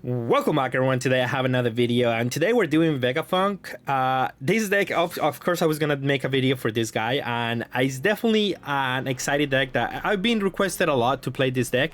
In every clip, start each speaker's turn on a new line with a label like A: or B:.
A: Welcome back, everyone. Today I have another video, and today we're doing Vegapunk. This deck, of course, I was gonna make a video for this guy, and it's definitely an exciting deck that I've been requested a lot to play this deck,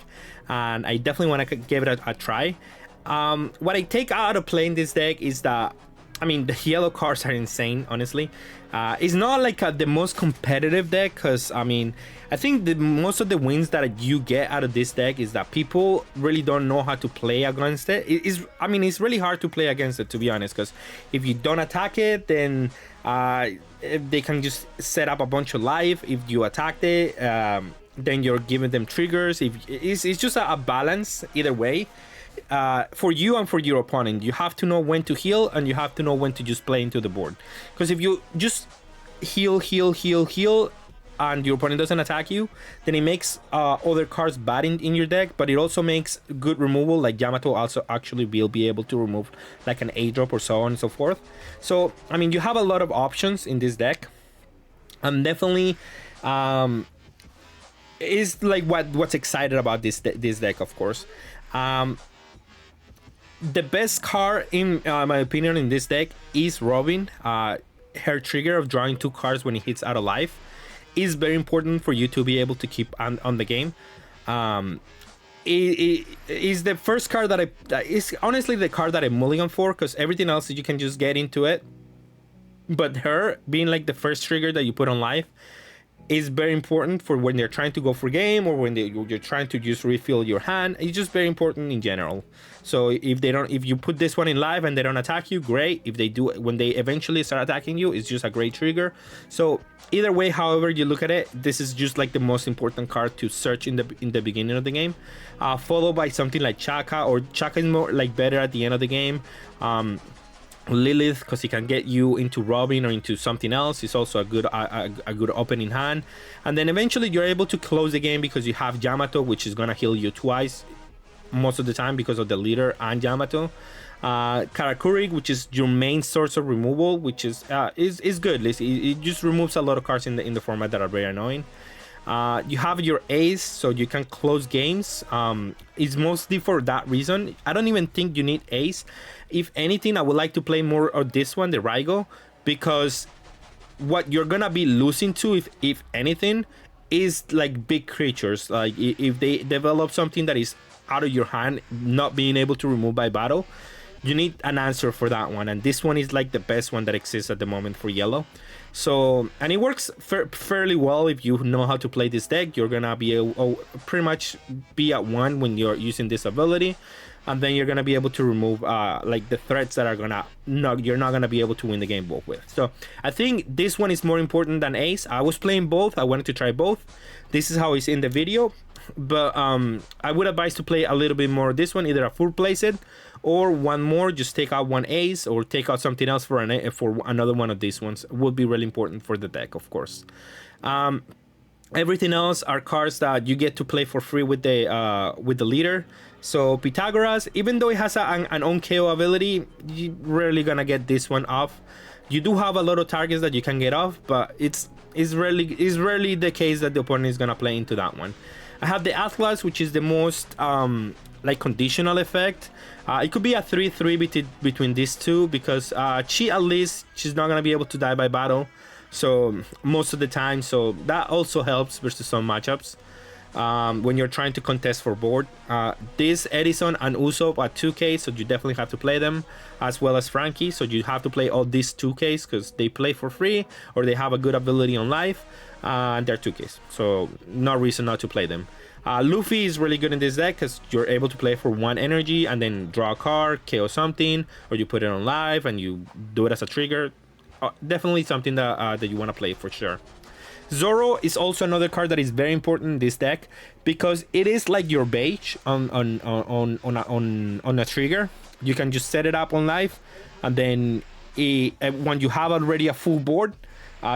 A: and I definitely want to give it a try. What I take out of playing this deck is that, I mean, the yellow cards are insane, honestly. It's not like the most competitive deck, because, I mean, I think most of the wins that you get out of this deck is that people really don't know how to play against it. It's really hard to play against it, to be honest, because if you don't attack it, then they can just set up a bunch of life. If you attacked it, then you're giving them triggers. It's just a balance either way. For you and for your opponent, you have to know when to heal, and you have to know when to just play into the board. Because if you just heal, and your opponent doesn't attack you, then it makes other cards bad in your deck, but it also makes good removal, like Yamato also actually will be able to remove like an A-drop or so on and so forth. So, I mean, you have a lot of options in this deck. And definitely is like what's excited about this deck, of course. The best card, in my opinion, in this deck is Robin. Her trigger of drawing 2 cards when it hits out of life is very important for you to be able to keep on the game. It is the first card that is honestly the card that I mulligan for, because everything else you can just get into it. But her being like the first trigger that you put on life is very important for when they're trying to go for game, or when you're trying to just refill your hand. It's just very important in general. So if you put this one in live and they don't attack you, great. If they do, when they eventually start attacking you, it's just a great trigger. So either way, however you look at it, this is just like the most important card to search in the beginning of the game, followed by something like Chaka, or Chaka is more like better at the end of the game. Lilith, because he can get you into Robin or into something else, is also a good opening hand. And then eventually you're able to close the game because you have Yamato, which is gonna heal you twice most of the time because of the leader and Yamato. Karakuri, which is your main source of removal, which is good. It just removes a lot of cards in the format that are very annoying. You have your ace, so you can close games. It's mostly for that reason. I don't even think you need ace. If anything, I would like to play more of this one, the Raigo, because what you're gonna be losing to, if anything, is like big creatures. Like if they develop something that is out of your hand, not being able to remove by battle, you need an answer for that one, and this one is like the best one that exists at the moment for yellow. So, and it works fairly well if you know how to play this deck. You're gonna be pretty much be at 1 when you're using this ability, and then you're gonna be able to remove like the threats that are you're not gonna be able to win the game both with. So I think this one is more important than ace. I was playing both. I wanted to try both. This is how it's in the video. But I would advise to play a little bit more this one, either a full playset or one more, just take out one ace or take out something else for another one of these ones. Would be really important for the deck, of course. Everything else are cards that you get to play for free with the leader. So Pythagoras, even though it has an on KO ability, you're rarely gonna get this one off. You do have a lot of targets that you can get off, but it's rarely the case that the opponent is gonna play into that one. I have the Atlas, which is the most like conditional effect. It could be a 3-3 between these two, because at least she's not gonna be able to die by battle, so most of the time. So that also helps versus some matchups when you're trying to contest for board. This Edison and Usopp are 2K, so you definitely have to play them, as well as Frankie. So you have to play all these 2Ks because they play for free or they have a good ability on life. And they're 2Ks, so no reason not to play them. Luffy is really good in this deck because you're able to play for 1 energy and then draw a card, KO something, or you put it on live and you do it as a trigger. Definitely something that you want to play for sure. Zoro is also another card that is very important in this deck, because it is like your beige on a trigger. You can just set it up on live, and then when you have already a full board,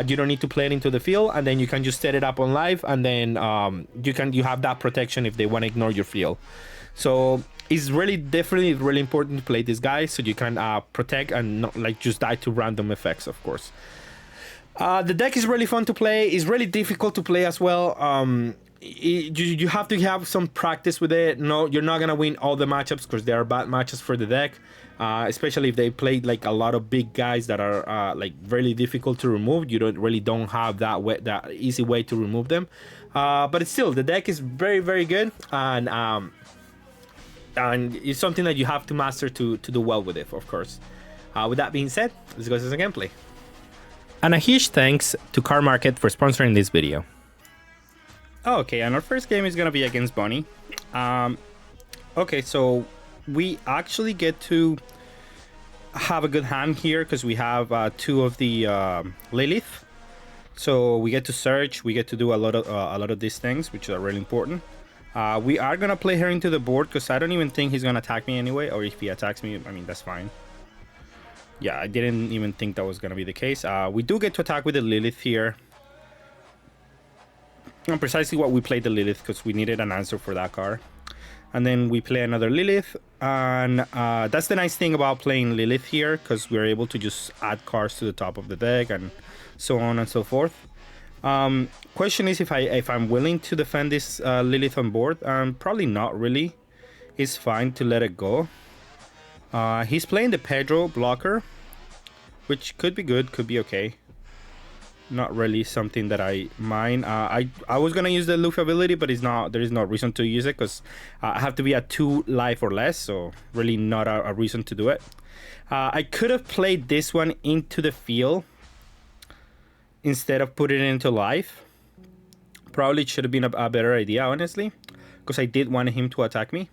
A: you don't need to play it into the field, and then you can just set it up on live, and then you have that protection if they want to ignore your field. So it's definitely really important to play this guy, so you can protect and not like just die to random effects, of course. The deck is really fun to play. It's really difficult to play as well. you have to have some practice with it. No, you're not gonna win all the matchups because there are bad matches for the deck, especially if they played like a lot of big guys that are like really difficult to remove. You don't have that easy way to remove them. But it's still, the deck is very good, and it's something that you have to master to do well with it, of course. With that being said, let's go to the gameplay. And a huge thanks to Car Market for sponsoring this video. Okay, and our first game is gonna be against Bonnie. Okay, so we actually get to have a good hand here because we have 2 of the Lilith. So we get to search, we get to do a lot of these things, which are really important. We are gonna play her into the board because I don't even think he's gonna attack me anyway, or if he attacks me, I mean, that's fine. Yeah, I didn't even think that was gonna be the case. We do get to attack with the Lilith here. And precisely what we played the Lilith because we needed an answer for that card. And then we play another Lilith, and that's the nice thing about playing Lilith here, because we're able to just add cards to the top of the deck and so on and so forth. Question is if I'm willing to defend this Lilith on board. Probably not really. It's fine to let it go. He's playing the Pedro blocker, which could be good, could be okay. Not really something that I mind. I was gonna use the Luffy ability, but there is no reason to use it because I have to be at 2 life or less, so really not a reason to do it. I could have played this one into the field instead of putting it into life. Probably it should have been a better idea, honestly, because I did want him to attack me.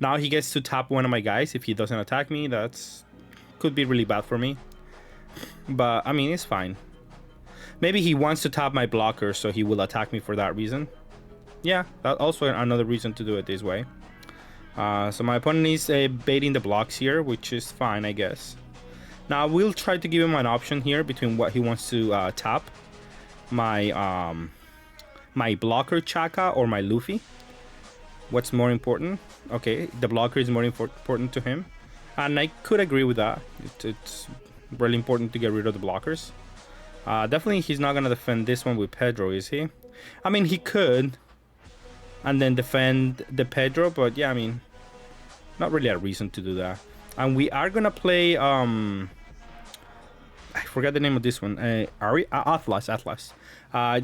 A: Now he gets to tap one of my guys. If he doesn't attack me, that's could be really bad for me, but I mean, it's fine. Maybe he wants to tap my blocker, so he will attack me for that reason. Yeah, that's also another reason to do it this way. So my opponent is baiting the blocks here, which is fine, I guess. Now we'll try to give him an option here between what he wants to tap. My blocker Chaka or my Luffy. What's more important? Okay, the blocker is more important to him. And I could agree with that. It's really important to get rid of the blockers. Definitely he's not gonna defend this one with Pedro, is he? I mean, he could and then defend the Pedro, but yeah, I mean, not really a reason to do that. And we are gonna play I forgot the name of this one. Atlas.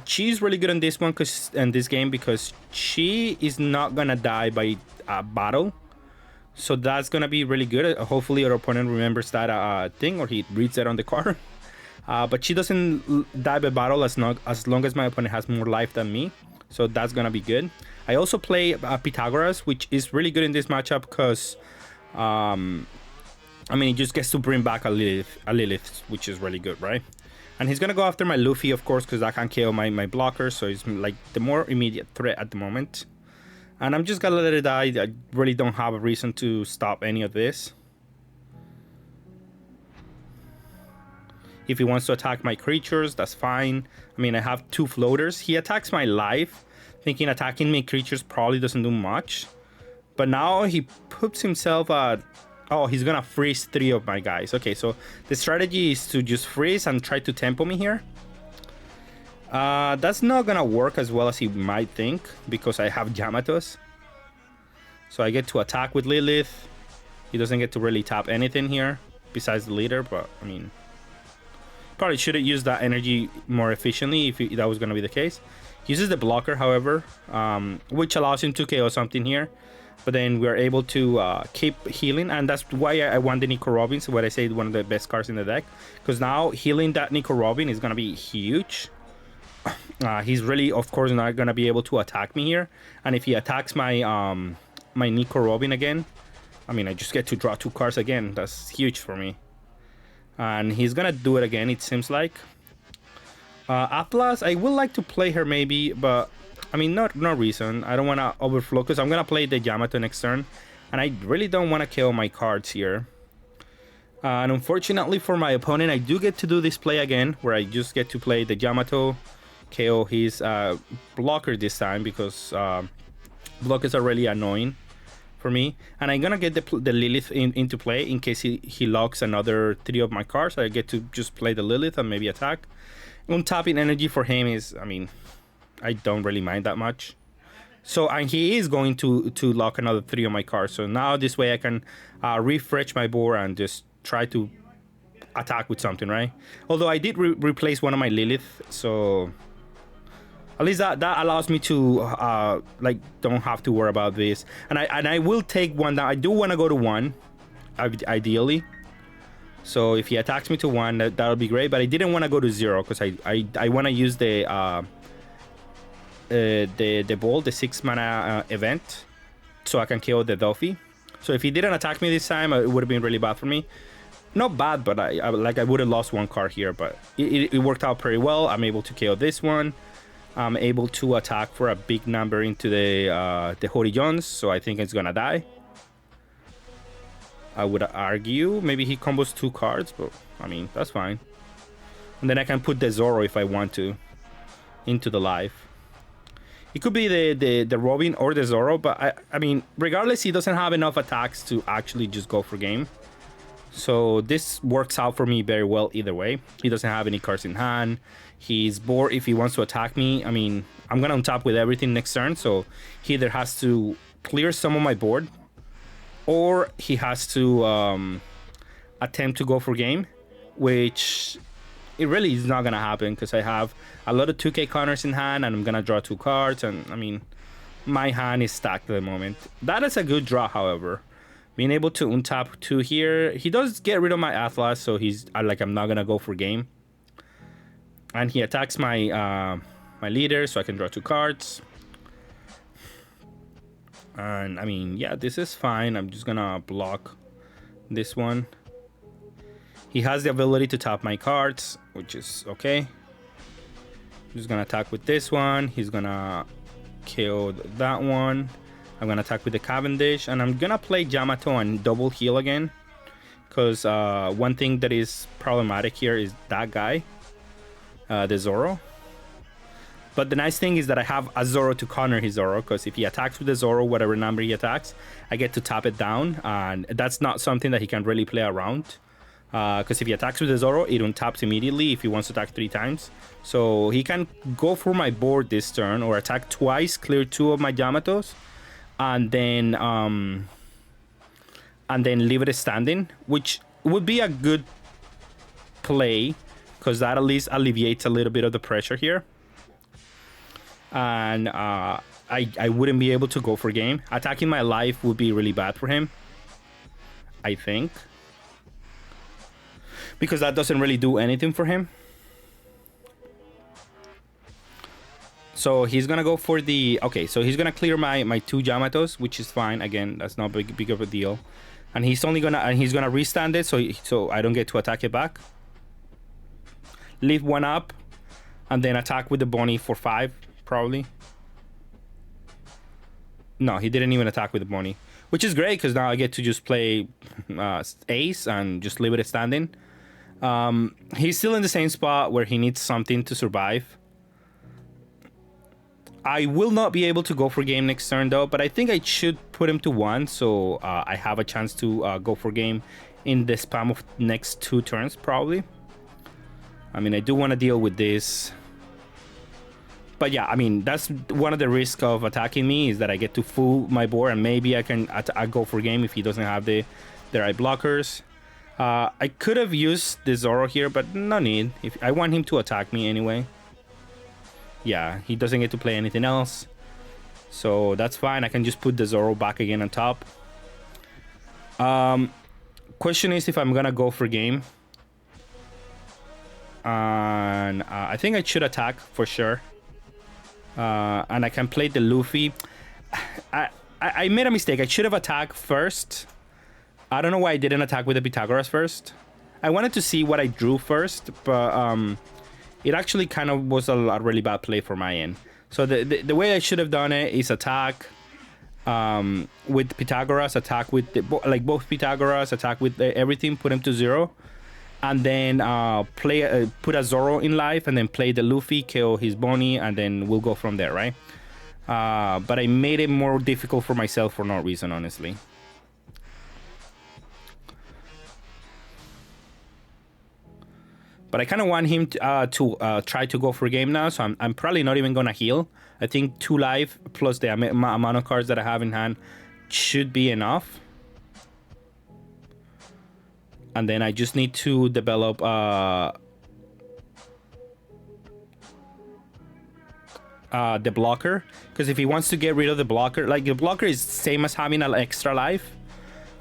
A: She's really good on this one in this game because she is not gonna die by battle. So that's gonna be really good. Hopefully our opponent remembers that thing, or he reads it on the card. But she doesn't die by battle as long as my opponent has more life than me. So that's gonna be good. I also play Pythagoras, which is really good in this matchup because I mean, he just gets to bring back a Lilith, which is really good, right? And he's gonna go after my Luffy, of course, because that can KO my blocker. So he's like the more immediate threat at the moment. And I'm just gonna let it die. I really don't have a reason to stop any of this. If he wants to attack my creatures, that's fine. I mean, I have 2 floaters. He attacks my life, thinking attacking my creatures probably doesn't do much. But now he puts himself at... Oh, he's gonna freeze 3 of my guys. Okay, so the strategy is to just freeze and try to tempo me here. That's not gonna work as well as he might think, because I have Yamatos. So I get to attack with Lilith. He doesn't get to really tap anything here, besides the leader, but I mean... Probably should have used that energy more efficiently if that was going to be the case. He uses the blocker, however, which allows him to KO something here. But then we're able to keep healing, and that's why I want the Nico Robin. So what I say, one of the best cards in the deck, because now healing that Nico Robin is going to be huge. He's really, of course, not going to be able to attack me here. And if he attacks my my Nico Robin again, I mean, I just get to draw 2 cards again. That's huge for me. And he's gonna do it again, it seems like. Atlas, I would like to play her maybe, but I mean, no reason. I don't want to overflow because I'm gonna play the Yamato next turn, and I really don't want to kill my cards here. And unfortunately for my opponent, I do get to do this play again, where I just get to play the Yamato, KO his blocker this time, because blockers are really annoying for me. And I'm gonna get the Lilith into play in case he locks another 3 of my cards. I get to just play the Lilith and maybe attack. Untapping energy for him is, I mean, I don't really mind that much. So, and he is going to lock another 3 on my card. So now this way I can refresh my board and just try to attack with something, right? Although I did replace one of my Lilith, so at least that allows me to like don't have to worry about this. And I will take one down. I do want to go to 1, ideally. So if he attacks me to 1, that'll be great. But I didn't want to go to 0 because I want to use the ball, the 6 mana event, so I can kill the Delphi. So if he didn't attack me this time, it would have been really bad for me. Not bad, but I would have lost 1 card here. But it worked out pretty well. I'm able to KO this one. I'm able to attack for a big number into the Holy Jones, so I think it's gonna die. I would argue maybe he combos 2 cards, but I mean that's fine. And then I can put the Zoro if I want to into the life. It could be the Robin or the Zoro, but I mean regardless, he doesn't have enough attacks to actually just go for game. So this works out for me very well either way. He doesn't have any cards in hand. He's bored if he wants to attack me. I mean, I'm gonna untap with everything next turn, so he either has to clear some of my board, or he has to attempt to go for game, which it really is not gonna happen because I have a lot of 2k counters in hand and I'm gonna draw 2 cards, and I mean my hand is stacked at the moment. That is a good draw, however. Being able to untap 2 here, he does get rid of my Atlas, so he's like I'm not gonna go for game. And he attacks my my leader, so I can draw 2 cards. And I mean, yeah, this is fine. I'm just gonna block this one. He has the ability to tap my cards, which is okay. I'm just gonna attack with this one. He's gonna kill that one. I'm gonna attack with the Cavendish, and I'm gonna play Yamato and double heal again, because one thing that is problematic here is that guy, the Zoro. But the nice thing is that I have a Zoro to counter his Zoro, because if he attacks with the Zoro, whatever number he attacks, I get to tap it down, and that's not something that he can really play around. Because if he attacks with the Zoro, it untaps immediately if he wants to attack 3 times. So he can go for my board this turn, or attack twice, clear 2 of my Yamatos, and then leave it standing, which would be a good play, because that at least alleviates a little bit of the pressure here. And I wouldn't be able to go for game. Attacking my life would be really bad for him, I think, because that doesn't really do anything for him. So he's gonna go for the okay. So he's gonna clear my 2 Yamatos, which is fine. Again, that's not big of a deal. And he's only gonna restand it, so I don't get to attack it back. Leave 1 up, and then attack with the Bonnie for 5. Probably. No, he didn't even attack with the Bonnie, which is great because now I get to just play Ace and just leave it standing. He's still in the same spot where he needs something to survive. I will not be able to go for game next turn though, but I think I should put him to 1, so I have a chance to go for game in the span of next 2 turns probably. I mean, I do want to deal with this. But yeah, I mean, that's one of the risks of attacking me, is that I get to fool my board, and maybe I go for game if he doesn't have the right blockers. I could have used the Zoro here, but no need. If I want him to attack me anyway. Yeah, he doesn't get to play anything else, so that's fine. I can just put the Zoro back again on top. Question is if I'm gonna go for game. And I think I should attack for sure. And I can play the Luffy. I made a mistake. I should have attacked first. I don't know why I didn't attack with the Pythagoras first. I wanted to see what I drew first, but it actually kind of was a really bad play for my end. So the way I should have done it is attack with Pythagoras, attack with both Pythagoras, attack with everything, put him to 0. And then put a Zoro in life, and then play the Luffy, kill his Bonnie, and then we'll go from there, right? But I made it more difficult for myself for no reason, honestly. But I kind of want him to try to go for game now, so I'm probably not even gonna heal. I think 2 life plus the amount of cards that I have in hand should be enough. And then I just need to develop the blocker, because if he wants to get rid of the blocker, like the blocker is same as having an extra life,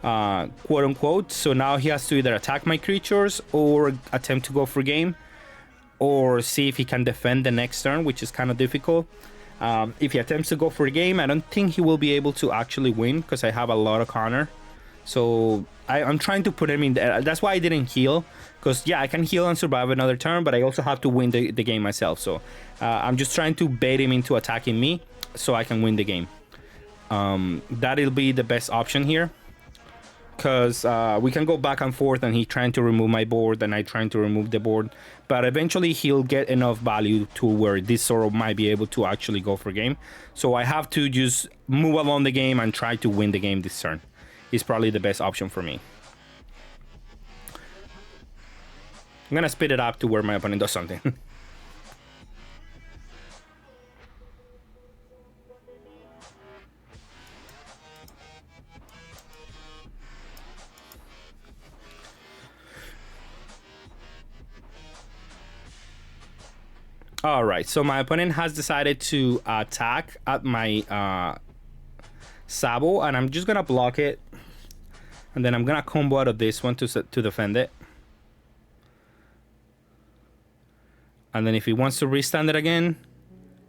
A: quote unquote. So now he has to either attack my creatures or attempt to go for game, or see if he can defend the next turn, which is kind of difficult. If he attempts to go for game, I don't think he will be able to actually win because I have a lot of counter. So I'm trying to put him in there. That's why I didn't heal, because yeah, I can heal and survive another turn, but I also have to win the game myself. So I'm just trying to bait him into attacking me so I can win the game. That'll be the best option here, because we can go back and forth, and he trying to remove my board and I trying to remove the board, but eventually he'll get enough value to where this Zoro might be able to actually go for game. So I have to just move along the game and try to win the game this turn. Is probably the best option for me. I'm gonna speed it up to where my opponent does something. All right, so my opponent has decided to attack at my Sabo, and I'm just gonna block it, and then I'm gonna combo out of this one to defend it. And then if he wants to restand it again,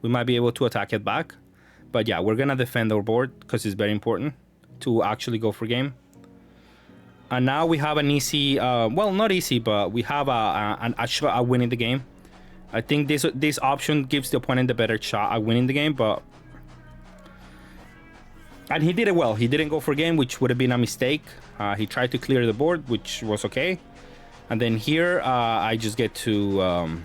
A: we might be able to attack it back. But yeah, we're gonna defend our board because it's very important to actually go for game. And now we have an easy, well, not easy, but we have a shot at winning the game. I think this option gives the opponent the better shot at winning the game, but... And he did it well. He didn't go for game, which would have been a mistake. He tried to clear the board, which was okay. And then here, I just get to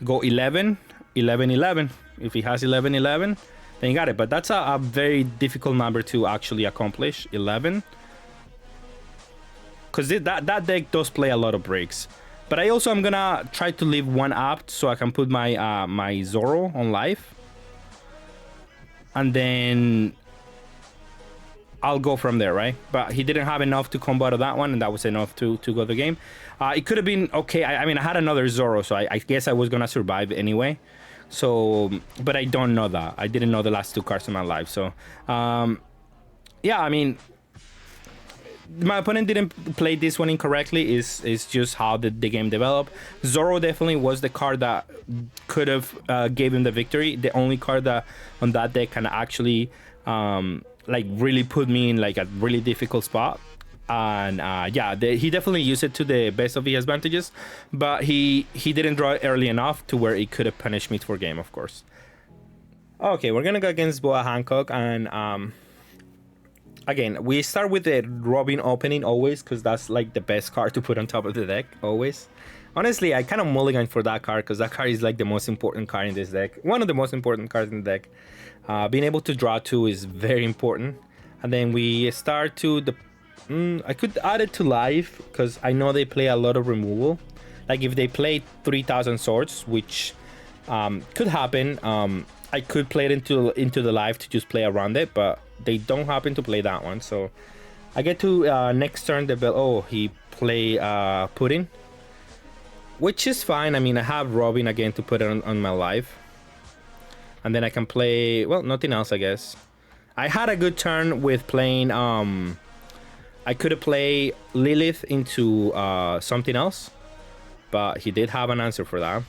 A: go 11, 11, 11. If he has 11, 11, then you got it. But that's a very difficult number to actually accomplish, 11. Because that deck does play a lot of breaks. But I also am gonna try to leave one up so I can put my my Zoro on life. And then I'll go from there, right? But he didn't have enough to combo out of that one, and that was enough to go the game. It could have been okay. I mean, I had another Zoro, so I guess I was gonna survive anyway. So, but I don't know that. I didn't know the last 2 cards in my life. So, yeah, I mean, my opponent didn't play this one incorrectly. Is just how the game developed. Zoro definitely was the card that could have gave him the victory. The only card that on that deck can actually like really put me in like a really difficult spot. And yeah, he definitely used it to the best of his advantages, but he didn't draw it early enough to where it could have punished me for game, of course. Okay, we're gonna go against Boa Hancock, and again, we start with the Robin opening always, because that's like the best card to put on top of the deck, always. Honestly, I kind of mulligan for that card, because that card is like the most important card in this deck. One of the most important cards in the deck. Being able to draw 2 is very important. And then we start to the... I could add it to life, because I know they play a lot of removal. Like if they play 3,000 swords, which could happen, I could play it into the life to just play around it, but they don't happen to play that one. So I get to next turn the bell. Oh, he play Pudding, which is fine. I mean, I have Robin again to put it on my life, and then I can play, well, nothing else, I guess. I had a good turn with playing I could have played Lilith into something else, but he did have an answer for that.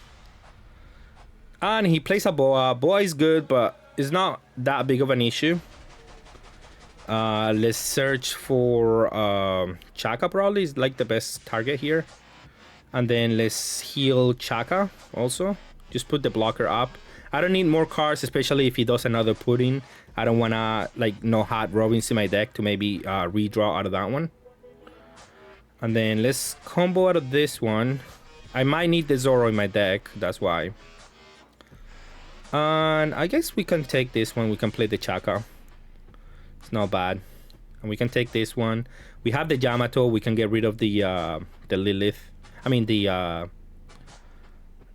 A: And he plays a Boa. Boa is good, but it's not that big of an issue. Let's search for Chaka, probably is like the best target here. And then let's heal Chaka also. Just put the blocker up. I don't need more cards, especially if he does another Pudding. I don't want to like no hot Robins in my deck to maybe redraw out of that one. And then let's combo out of this one. I might need the Zoro in my deck, that's why. And I guess we can take this one. We can play the Chaka. It's not bad. And we can take this one. We have the Yamato. We can get rid of the Lilith. I mean the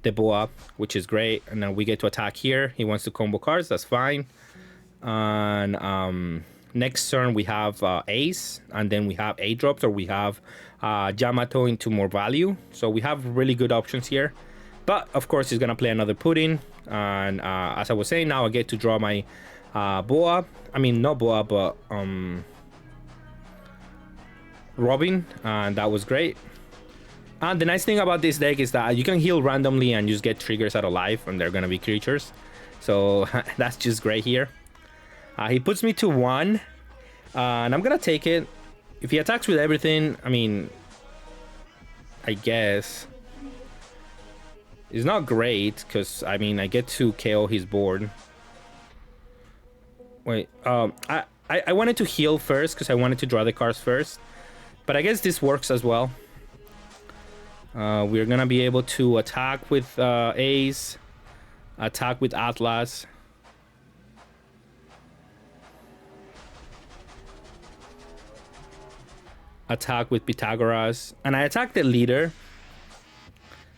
A: the boa, which is great. And then we get to attack here. He wants to combo cards. That's fine. And next turn we have Ace, and then we have A drops, or we have Yamato into more value. So we have really good options here. But of course he's gonna play another Pudding. And as I was saying, now I get to draw my boa. I mean, not boa, but Robin, and that was great. And the nice thing about this deck is that you can heal randomly and just get triggers out of life, and they're gonna be creatures. So that's just great here. He puts me to 1, and I'm gonna take it. If he attacks with everything, I mean, I guess it's not great, because I mean, I get to KO his board. Wait, I wanted to heal first because I wanted to draw the cards first, but I guess this works as well. We're gonna be able to attack with Ace, attack with Atlas, attack with Pythagoras, and I attack the leader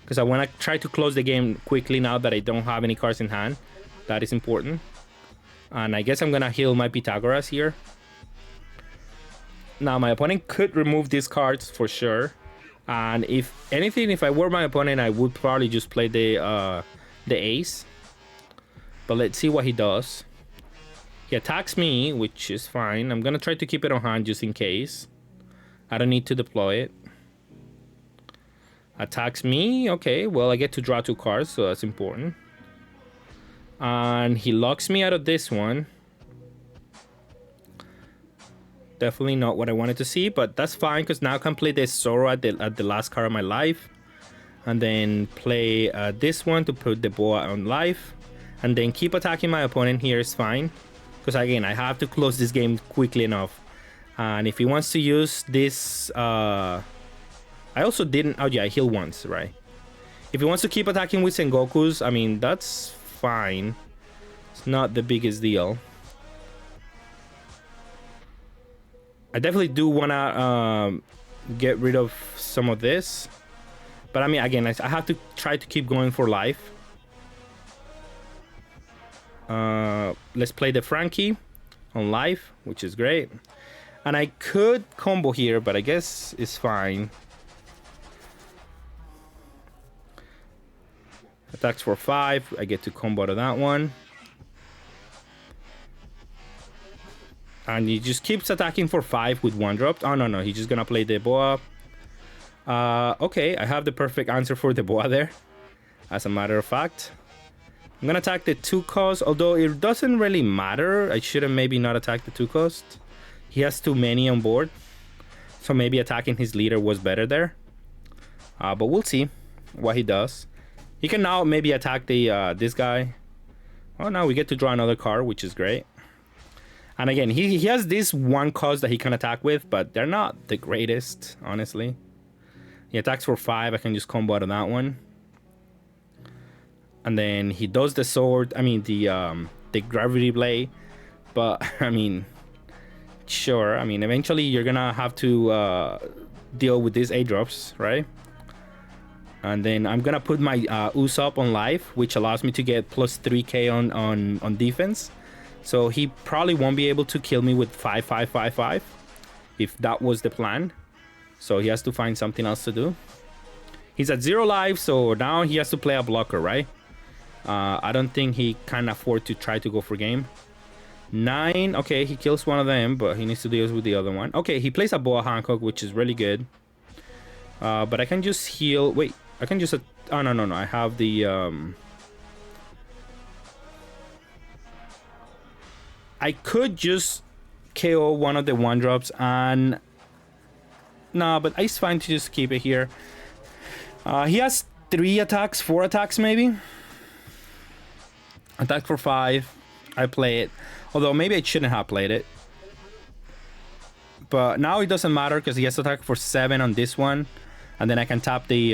A: because I want to try to close the game quickly now that I don't have any cards in hand. That is important. And I guess I'm gonna heal my Pythagoras here. Now my opponent could remove these cards for sure, and if anything, if I were my opponent, I would probably just play the Ace. But let's see what he does. He attacks me, which is fine. I'm gonna try to keep it on hand just in case. I don't need to deploy it. Attacks me. Okay, well, I get to draw 2 cards, so that's important. And he locks me out of this one. Definitely not what I wanted to see, but that's fine, because now I can play this Zoro at the last card of my life. And then play this one to put the boa on life. And then keep attacking my opponent here is fine. Because again, I have to close this game quickly enough. And if he wants to use this... I also didn't... Oh yeah, I heal once, right? If he wants to keep attacking with Sengokus, I mean, that's fine. It's not the biggest deal. I definitely do want to get rid of some of this. But I mean, again, I have to try to keep going for life. Let's play the Frankie on life, which is great. And I could combo here, but I guess it's fine. Attacks for 5. I get to combo to that one. And he just keeps attacking for 5 with 1-drop. Oh, no, he's just gonna play the boa. Okay, I have the perfect answer for the boa there, as a matter of fact. I'm gonna attack the 2-cost, although it doesn't really matter. I should have maybe not attacked the 2-cost. He has too many on board, so maybe attacking his leader was better there. But we'll see what he does. He can now maybe attack the this guy. Oh, now we get to draw another card, which is great. And again, he has this 1-cost that he can attack with, but they're not the greatest, honestly. He attacks for 5. I can just combo out of that one. And then he does the sword. I mean, the gravity blade. But I mean, sure. I mean, eventually you're gonna have to deal with these A-drops, right? And then I'm gonna put my Usopp on life, which allows me to get plus 3k on defense. So he probably won't be able to kill me with 5-5-5-5 if that was the plan. So he has to find something else to do. He's at 0 life, so now he has to play a blocker, right? I don't think he can afford to try to go for game. 9, okay, he kills one of them, but he needs to deal with the other one. Okay, he plays a Boa Hancock, which is really good. But I can just heal. Wait, I can just... oh, no. I have the... I could just KO one of the 1-drops and... no, but it's fine to just keep it here. He has 3 attacks, 4 attacks maybe. Attack for 5. I play it. Although maybe I shouldn't have played it. But now it doesn't matter because he has attack for 7 on this one. And then I can tap the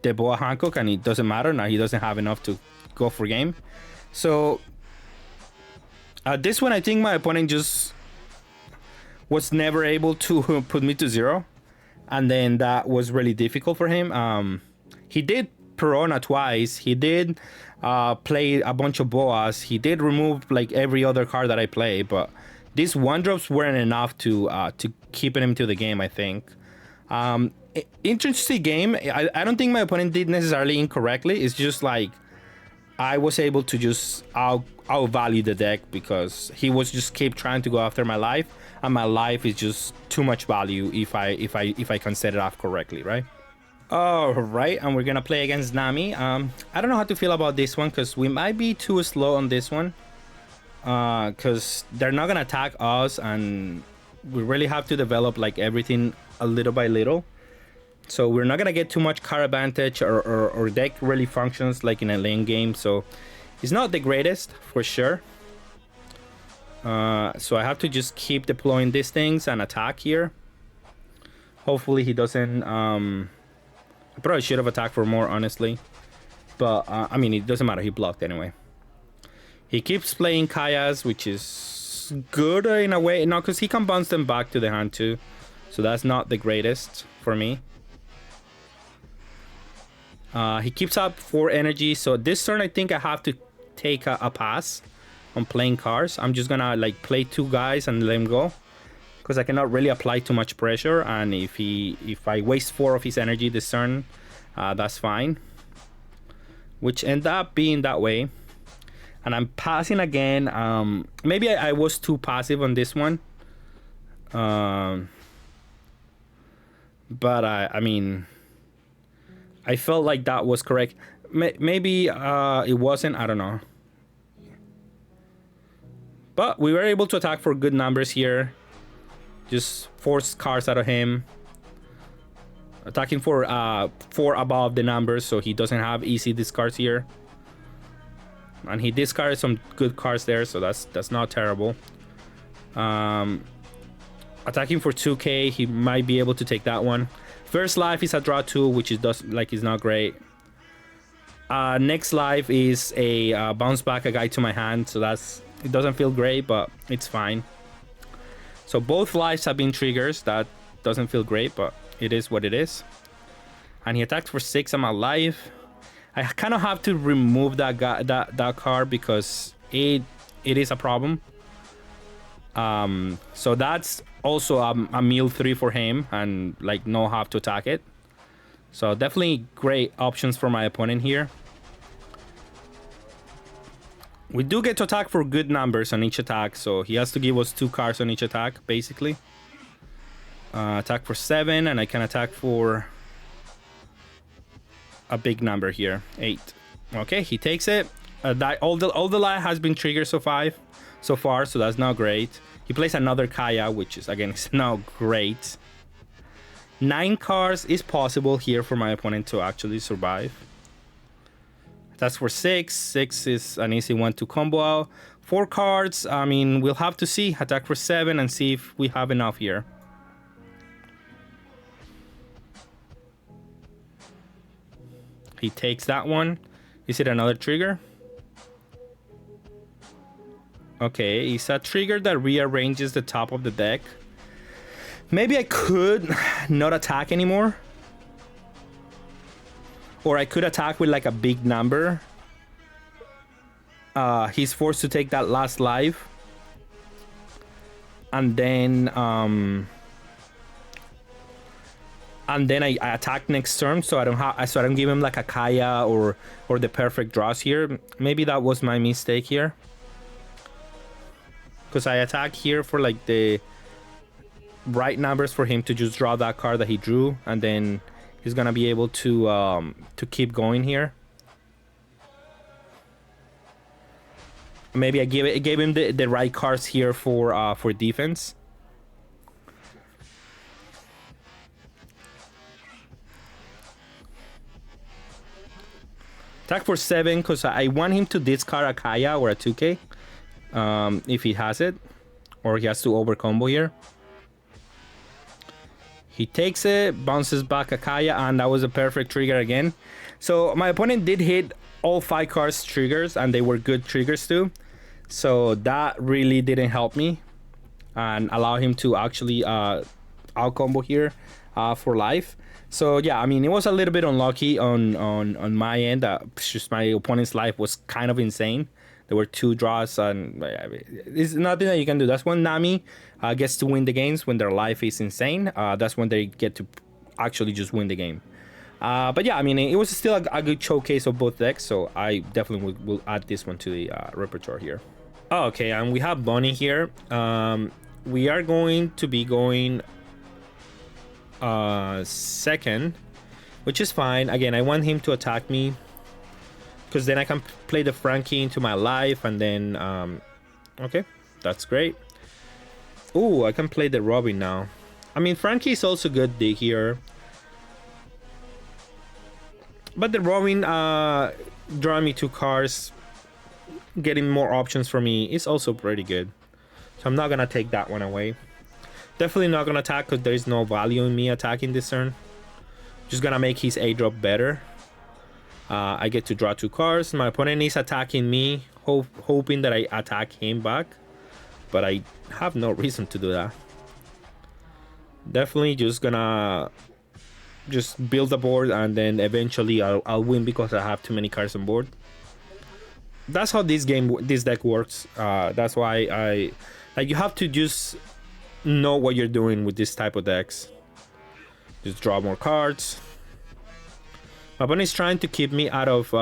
A: Boa Hancock and it doesn't matter. Now he doesn't have enough to go for game. So... this one, I think my opponent just was never able to put me to 0. And then that was really difficult for him. He did Corona twice. He did play a bunch of boas. He did remove like every other card that I play, but these one drops weren't enough to keep him to the game, I think. Interesting game. I don't think my opponent did necessarily incorrectly. It's just like I was able to just outvalue the deck because he was just keep trying to go after my life, and my life is just too much value if I can set it off correctly, right? All right, and we're gonna play against Nami. I don't know how to feel about this one because we might be too slow on this one. Because they're not gonna attack us, and we really have to develop like everything a little by little. So we're not gonna get too much card advantage, or deck really functions like in a lane game. So it's not the greatest for sure. So I have to just keep deploying these things and attack here. Hopefully he doesn't. I probably should have attacked for more, honestly. But I mean, it doesn't matter. He blocked anyway. He keeps playing Kayas, which is good in a way. No, because he can bounce them back to the hand too. So that's not the greatest for me. He keeps up 4 energy. So this turn, I think I have to take a pass on playing cards. I'm just gonna like play 2 guys and let him go, because I cannot really apply too much pressure. And if I waste 4 of his energy this turn, that's fine. Which end up being that way. And I'm passing again. Maybe I was too passive on this one. But I mean, I felt like that was correct. Maybe it wasn't. I don't know. But we were able to attack for good numbers here. Just force cards out of him. Attacking for 4 above the numbers, so he doesn't have easy discards here. And he discarded some good cards there, so that's not terrible. Attacking for 2k, he might be able to take that one. First life is a draw 2, which is not great. Next life is a bounce back a guy to my hand, so it doesn't feel great, but it's fine. So both lives have been triggers. That doesn't feel great, but it is what it is. And he attacked for 6. I'm alive. I kind of have to remove that card because it is a problem. So that's also a meal 3 for him, and like no have to attack it. So definitely great options for my opponent here. We do get to attack for good numbers on each attack, so he has to give us 2 cards on each attack, basically. Attack for 7, and I can attack for a big number here, 8. Okay, he takes it. All the light has been triggered so far, so that's not great. He plays another Kaya, which is again is not great. 9 cards is possible here for my opponent to actually survive. That's for 6. 6 is an easy one to combo out. 4 cards, I mean, we'll have to see. Attack for 7 and see if we have enough here. He takes that one. Is it another trigger? Okay, it's a trigger that rearranges the top of the deck. Maybe I could not attack anymore. Or I could attack with like a big number. He's forced to take that last life. And then I attack next turn, so I don't give him like a Kaya or the perfect draws here. Maybe that was my mistake here, because I attack here for like the right numbers for him to just draw that card that he drew, and then he's gonna be able to keep going here. Maybe I gave him the right cards here for defense. Attack for 7, because I want him to discard a Kaya or a 2k. If he has it. Or he has to over combo here. He takes it, bounces back a Kaya, and that was a perfect trigger again. So my opponent did hit all 5 cards triggers, and they were good triggers too. So that really didn't help me and allow him to actually out combo here for life. So yeah, I mean, it was a little bit unlucky on my end. Just my opponent's life was kind of insane. There were 2 draws, and it's nothing that you can do. That's when Nami gets to win the games when their life is insane. That's when they get to actually just win the game. But yeah, I mean, it was still a good showcase of both decks, so I definitely will add this one to the repertoire here. Oh, okay, and we have Bonnie here. We are going to be going second, which is fine. Again, I want him to attack me because then I can play the Frankie into my life, and then okay, that's great. Oh, I can play the Robin now. I mean, Frankie is also good here, but the Robin drawing me 2 cards, getting more options for me is also pretty good. So I'm not gonna take that one away. Definitely not gonna attack because there is no value in me attacking this turn. Just gonna make his A drop better. I get to draw 2 cards. My opponent is attacking me, hoping that I attack him back, but I have no reason to do that. Definitely just gonna build the board, and then eventually I'll win because I have too many cards on board. That's how this deck works. That's why you have to just know what you're doing with this type of decks. Just draw more cards. My opponent is trying to keep me out of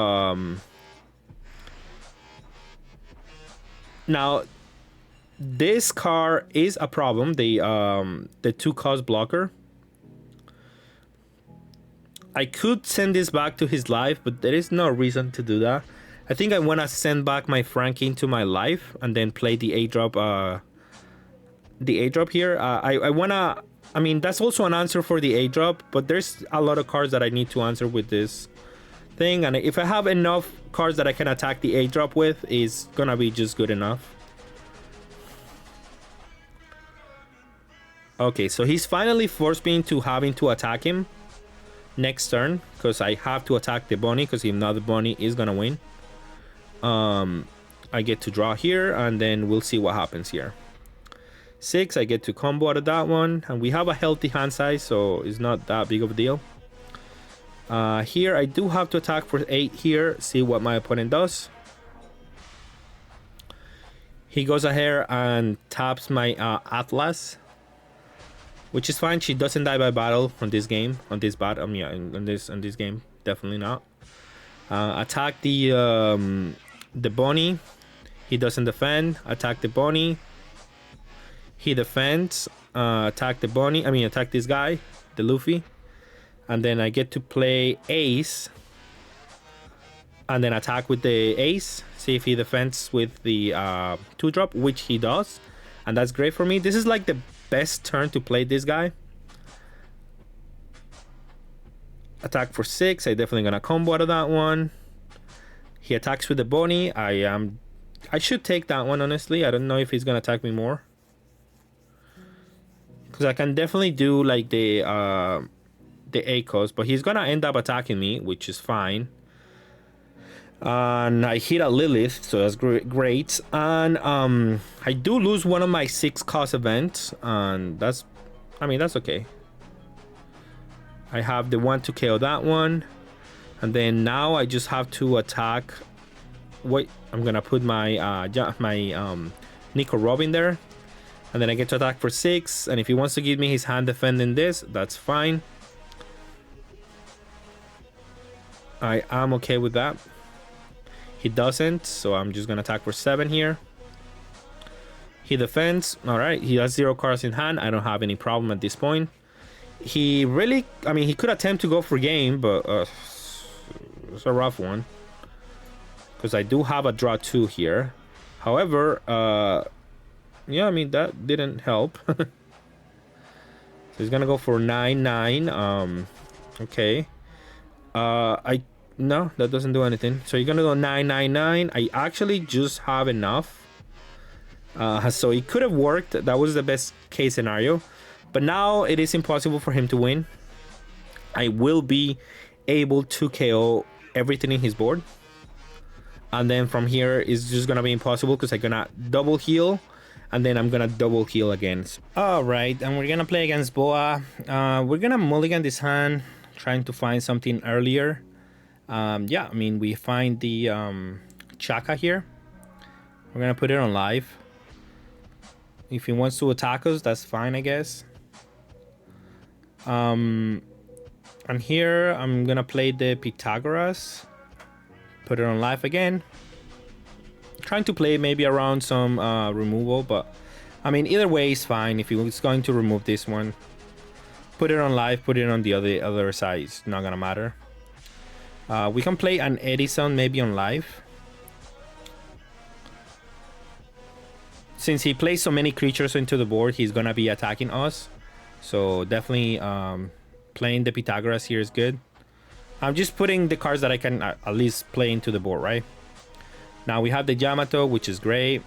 A: now this card is a problem, the 2-cost blocker. I could send this back to his life, but there is no reason to do that. I think I want to send back my Frankie into my life and then play the A drop here. I wanna, I mean, that's also an answer for the A drop, but there's a lot of cards that I need to answer with this thing, and if I have enough cards that I can attack the A drop with, is gonna be just good enough. Okay, so he's finally forced me into having to attack him next turn, because I have to attack the Bunny, because if not, the Bunny is gonna win. I get to draw here, and then we'll see what happens here. 6, I get to combo out of that one, and we have a healthy hand size, so it's not that big of a deal. Here I do have to attack for 8 here, see what my opponent does. He goes ahead and taps my Atlas, which is fine. She doesn't die by battle on this game, on this game, definitely not. Attack the Bonnie. He doesn't defend. Attack the Bonnie. He defends. Attack the Bonnie. I mean, attack this guy, the Luffy, and then I get to play Ace, and then attack with the Ace. See if he defends with the 2-drop, which he does, and that's great for me. This is like the best turn to play this guy. Attack for 6. I definitely gonna combo out of that one. He attacks with the Bonnie. I should take that one, honestly. I don't know if he's gonna attack me more, because I can definitely do like the ACOS, but he's gonna end up attacking me, which is fine. And I hit a Lilith, so that's great. And I do lose one of my 6-cost events, and that's okay. I have the 1 to KO that one, and then now I just have to attack. Wait, I'm gonna put my Nico Robin there, and then I get to attack for 6. And if he wants to give me his hand defending this, that's fine. I am okay with that. He doesn't, so I'm just gonna attack for 7 here. He defends. All right, he has 0 cards in hand. I don't have any problem at this point. He really, I mean, he could attempt to go for game, but it's a rough one, because I do have a draw 2 here. However, yeah, I mean, that didn't help. So he's gonna go for 9-9. Okay. No, that doesn't do anything. So you're gonna go 9-9-9. I actually just have enough. So it could have worked. That was the best case scenario. But now it is impossible for him to win. I will be able to KO everything in his board. And then from here, it's just gonna be impossible, because I'm gonna double heal. And then I'm gonna double heal again. Alright, and we're gonna play against Boa. We're gonna mulligan this hand, trying to find something earlier. Yeah, I mean, we find the Chaka here. We're gonna put it on live. If he wants to attack us, that's fine, I guess. And here I'm gonna play the Pythagoras. Put it on live again. Trying to play maybe around some removal, but I mean, either way is fine. If he was going to remove this one, put it on live, put it on the other side. It's not gonna matter. We can play an Edison maybe on live. Since he plays so many creatures into the board, he's gonna be attacking us. So definitely playing the Pythagoras here is good. I'm just putting the cards that I can at least play into the board, right? Now we have the Yamato, which is great.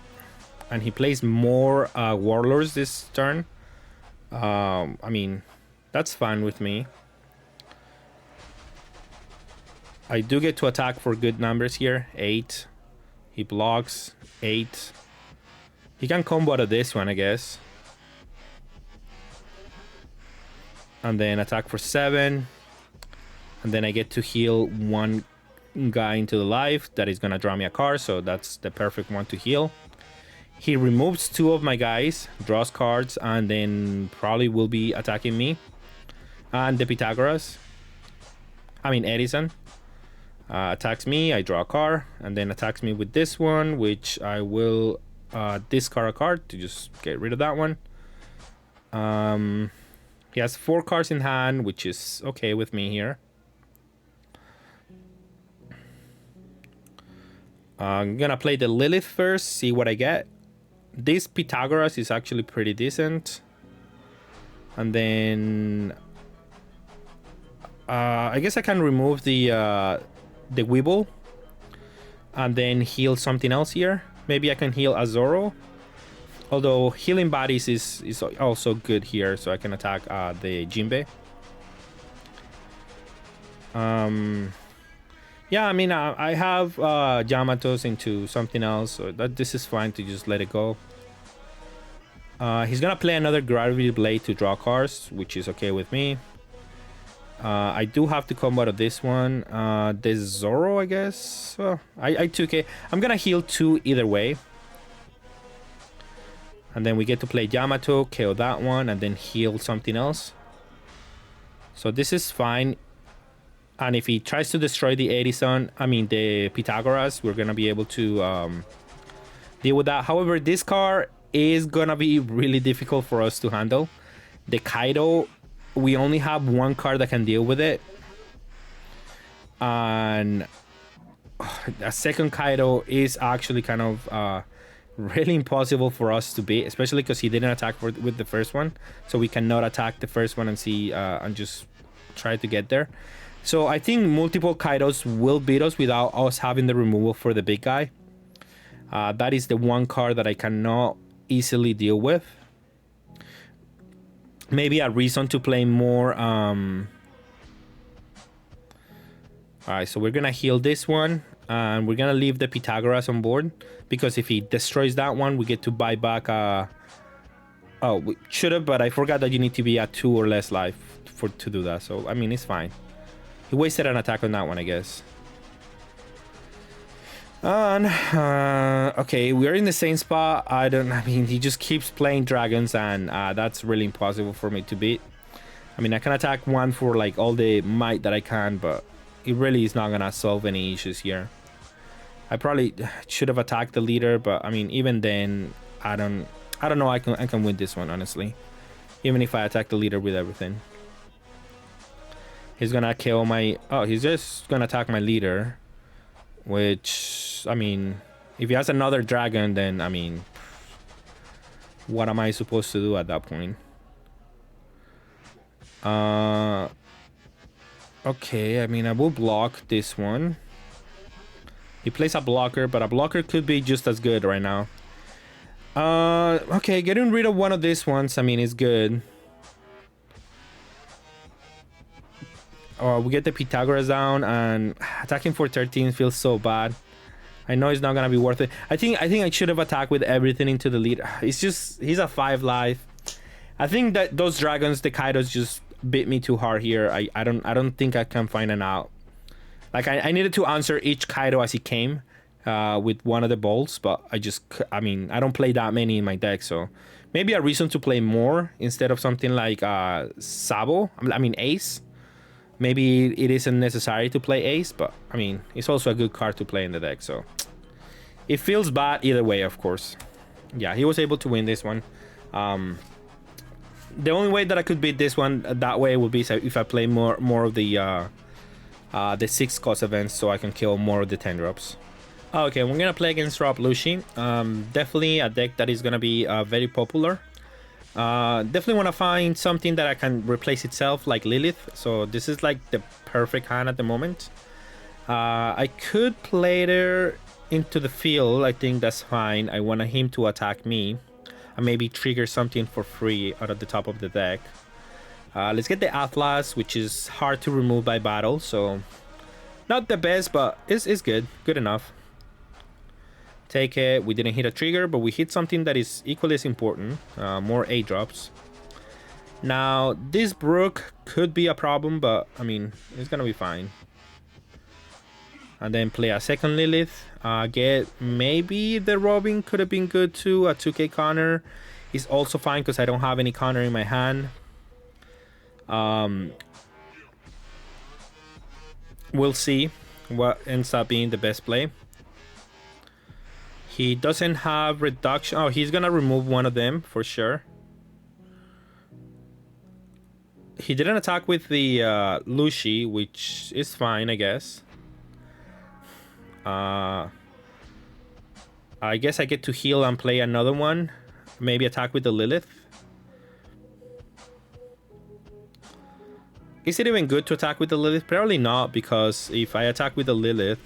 A: And he plays more Warlords this turn. I mean, that's fine with me. I do get to attack for good numbers here. 8. He blocks. 8. He can combo out of this one, I guess. And then attack for 7. And then I get to heal one guy into the life. That is going to draw me a card, so that's the perfect one to heal. He removes 2 of my guys, draws cards, and then probably will be attacking me. And the Pythagoras, I mean Edison, attacks me. I draw a card, and then attacks me with this one, which I will discard a card to just get rid of that one. He has 4 cards in hand, which is okay with me here. I'm gonna play the Lilith first, see what I get. This Pythagoras is actually pretty decent. And then I guess I can remove the Weeble and then heal something else here. Maybe I can heal Azoro. Although healing bodies is also good here, so I can attack the Jinbe. Yeah, I mean, I have Yamatos into something else, so this is fine to just let it go. He's gonna play another Gravity Blade to draw cards, which is okay with me. I do have to come out of this one. This Zoro, I guess. Well, I took it. I'm gonna heal 2 either way. And then we get to play Yamato, KO that one, and then heal something else. So this is fine. And if he tries to destroy the Edison, I mean the Pythagoras, we're gonna be able to deal with that. However, this card is gonna be really difficult for us to handle. The Kaido, we only have 1 card that can deal with it. And a second Kaido is actually kind of really impossible for us to beat, especially because he didn't attack with the first one. So we cannot attack the first one and see and just try to get there. So I think multiple Kaidos will beat us without us having the removal for the big guy. That is the 1 card that I cannot easily deal with. Maybe a reason to play more. Alright, so we're gonna heal this one. And we're gonna leave the Pythagoras on board. Because if he destroys that one, we get to buy back... Oh, we should have, but I forgot that you need to be at 2 or less life to do that. So, I mean, it's fine. He wasted an attack on that one, I guess. And, okay, we're in the same spot. I mean, he just keeps playing dragons, and that's really impossible for me to beat. I mean, I can attack 1 for, like, all the might that I can, but it really is not gonna solve any issues here. I probably should have attacked the leader, but, I mean, even then, I don't know I can win this one, honestly. Even if I attack the leader with everything. He's gonna kill my... Oh, he's just gonna attack my leader. Which, I mean, if he has another dragon, then, I mean, what am I supposed to do at that point? Okay, I mean, I will block this one. He plays a blocker, but a blocker could be just as good right now. Okay, getting rid of one of these ones, I mean, is good. We get the Pythagoras down, and attacking for 13 feels so bad. I know it's not gonna be worth it. I think I should have attacked with everything into the lead. It's just, he's a 5 life. I think that those dragons, the Kaidos, just bit me too hard here. I don't think I can find an out. Like I needed to answer each Kaido as he came with one of the bolts, but I mean, I don't play that many in my deck, so maybe a reason to play more instead of something like Sabo. I mean Ace. Maybe it isn't necessary to play Ace, but I mean, it's also a good card to play in the deck, so it feels bad either way, of course. Yeah, he was able to win this one. The only way that I could beat this one that way would be if I play more of the 6 cost events, so I can kill more of the 10 drops. Okay, we're gonna play against Rob Lucy. Definitely a deck that is gonna be very popular. Definitely want to find something that I can replace itself, like Lilith. So this is like the perfect hand at the moment. I could play her into the field. I think that's fine. I want him to attack me and maybe trigger something for free out of the top of the deck. Let's get the Atlas, which is hard to remove by battle, so not the best, but it's good enough. Take it. We didn't hit a trigger, but we hit something that is equally as important. More 8 drops. Now this Brook could be a problem, but I mean, it's gonna be fine. And then play a second Lilith. Get maybe the Robin could have been good too. A 2k counter is also fine because I don't have any counter in my hand. We'll see what ends up being the best play. He doesn't have reduction. Oh, he's gonna remove one of them for sure. He didn't attack with the Lucy, which is fine, I guess. I guess I get to heal and play another one. Maybe attack with the Lilith. Is it even good to attack with the Lilith? Probably not, because if I attack with the Lilith,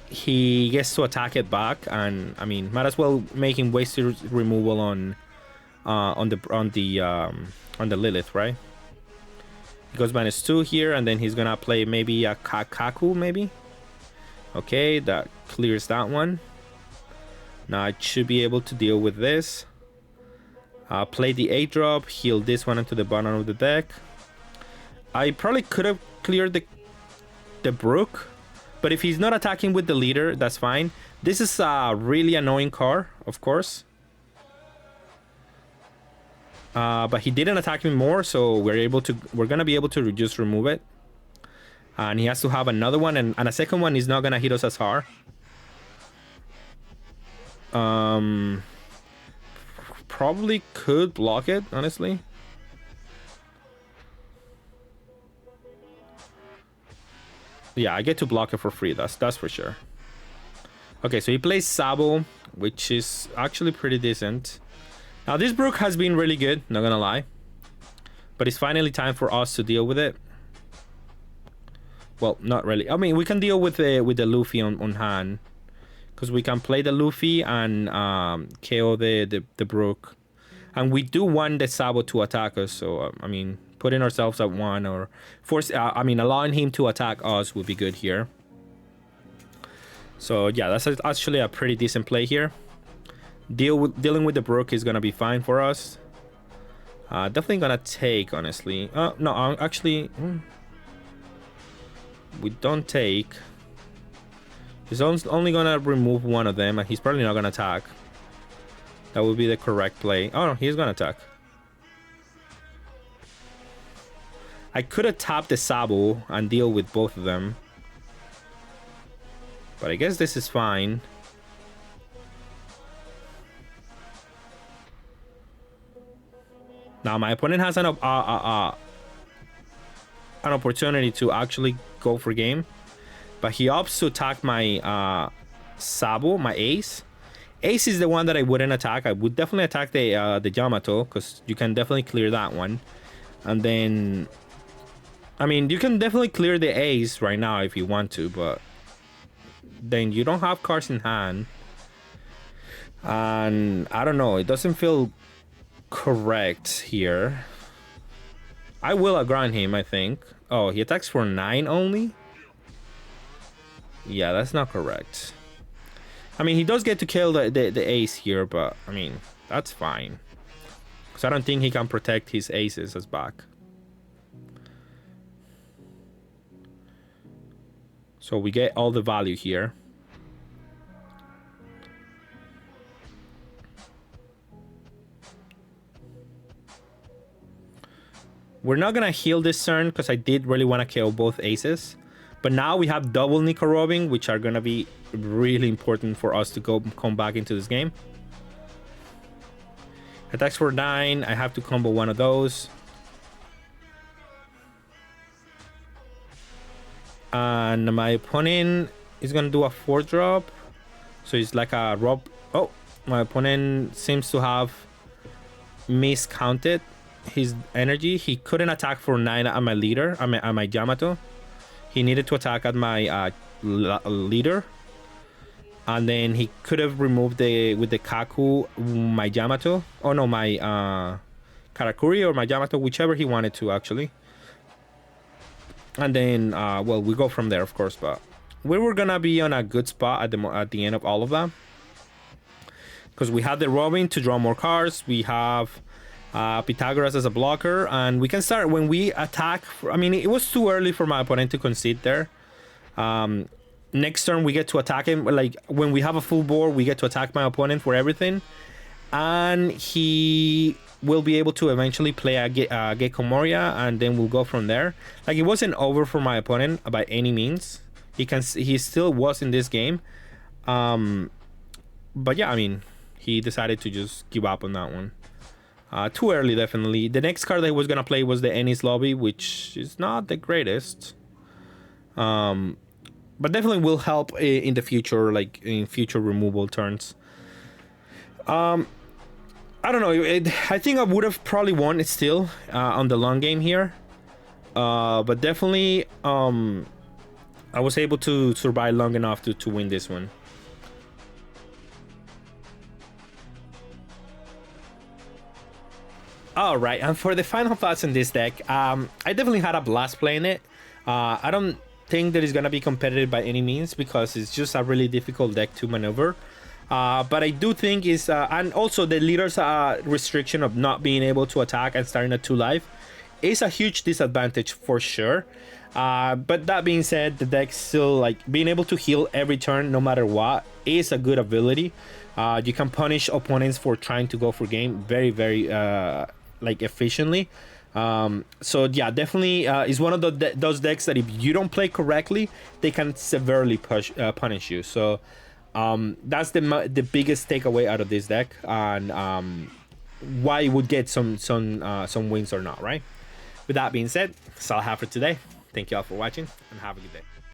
A: he gets to attack it back, and I mean, might as well make him waste removal on the Lilith, right? He goes -2 here, and then he's gonna play maybe a Kakaku, maybe. Okay, that clears that one. Now I should be able to deal with this. Play the 8 drop, heal this one into the bottom of the deck. I probably could have cleared the Brook, but if he's not attacking with the leader, that's fine. This is a really annoying card, of course. But he didn't attack me more, so we're gonna be able to just remove it. And he has to have another one, and a second one is not gonna hit us as hard. Probably could block it, honestly. Yeah, I get to block it for free. That's for sure. Okay, so he plays Sabo, which is actually pretty decent. Now this Brook has been really good, not gonna lie, but it's finally time for us to deal with it. Well, not really. I mean, we can deal with the Luffy on hand, because we can play the Luffy and KO the Brook, and we do want the Sabo to attack us. So I mean, putting ourselves at 1 or force. I mean, allowing him to attack us would be good here. So yeah, that's actually a pretty decent play here. Dealing with the Brook is gonna be fine for us. Definitely gonna take, honestly. No, actually, we don't take. He's only gonna remove one of them, and he's probably not gonna attack. That would be the correct play. Oh no, he's gonna attack. I could have tapped the Sabo and deal with both of them, but I guess this is fine. Now my opponent has an opportunity to actually go for game, but he opts to attack my Sabo, my Ace. Ace is the one that I wouldn't attack. I would definitely attack the Yamato, because you can definitely clear that one. And then, I mean, you can definitely clear the Ace right now if you want to, but then you don't have cards in hand. And I don't know, it doesn't feel correct here. I will aggron him, I think. Oh, he attacks for 9 only? Yeah, that's not correct. I mean, he does get to kill the Ace here, but I mean, that's fine. because I don't think he can protect his aces as back. So we get all the value here. We're not gonna heal this turn because I did really want to kill both aces. But now we have double Nico-Robin, which are gonna be really important for us to come back into this game. Attacks for 9. I have to combo one of those. And my opponent is gonna do a 4-drop. So it's like a rob. Oh, my opponent seems to have miscounted his energy. He couldn't attack for 9 at my leader, at my Yamato. He needed to attack at my leader. And then he could have removed with the Kaku my Yamato. Oh no, my Karakuri or my Yamato, whichever he wanted to actually. And then, well, we go from there, of course. But we were gonna be on a good spot at the end of all of that, because we have the Robin to draw more cards. We have Pythagoras as a blocker, and we can start when we attack. I mean, it was too early for my opponent to concede there. Next turn we get to attack him. Like when we have a full board, we get to attack my opponent for everything, and he will be able to eventually play a Gecko Moria, and then we'll go from there. Like, it wasn't over for my opponent by any means. He still was in this game, but yeah, I mean, he decided to just give up on that one. Too early, definitely. The next card that he was gonna play was the Ennis Lobby, which is not the greatest, but definitely will help in the future, like in future removal turns. I don't know. I think I would have probably won it still on the long game here, but definitely I was able to survive long enough to win this one. Alright, and for the final thoughts on this deck, I definitely had a blast playing it. I don't think that it's gonna be competitive by any means, because it's just a really difficult deck to maneuver. But I do think is and also the leader's restriction of not being able to attack and starting at 2 life is a huge disadvantage for sure. But that being said, the deck still, like, being able to heal every turn no matter what is a good ability. You can punish opponents for trying to go for game very, very like efficiently. So yeah, definitely is one of those decks that if you don't play correctly, they can severely punish you. So that's the biggest takeaway out of this deck, and why it would get some wins or not, right? With that being said, that's all I have for today. Thank you all for watching, and have a good day.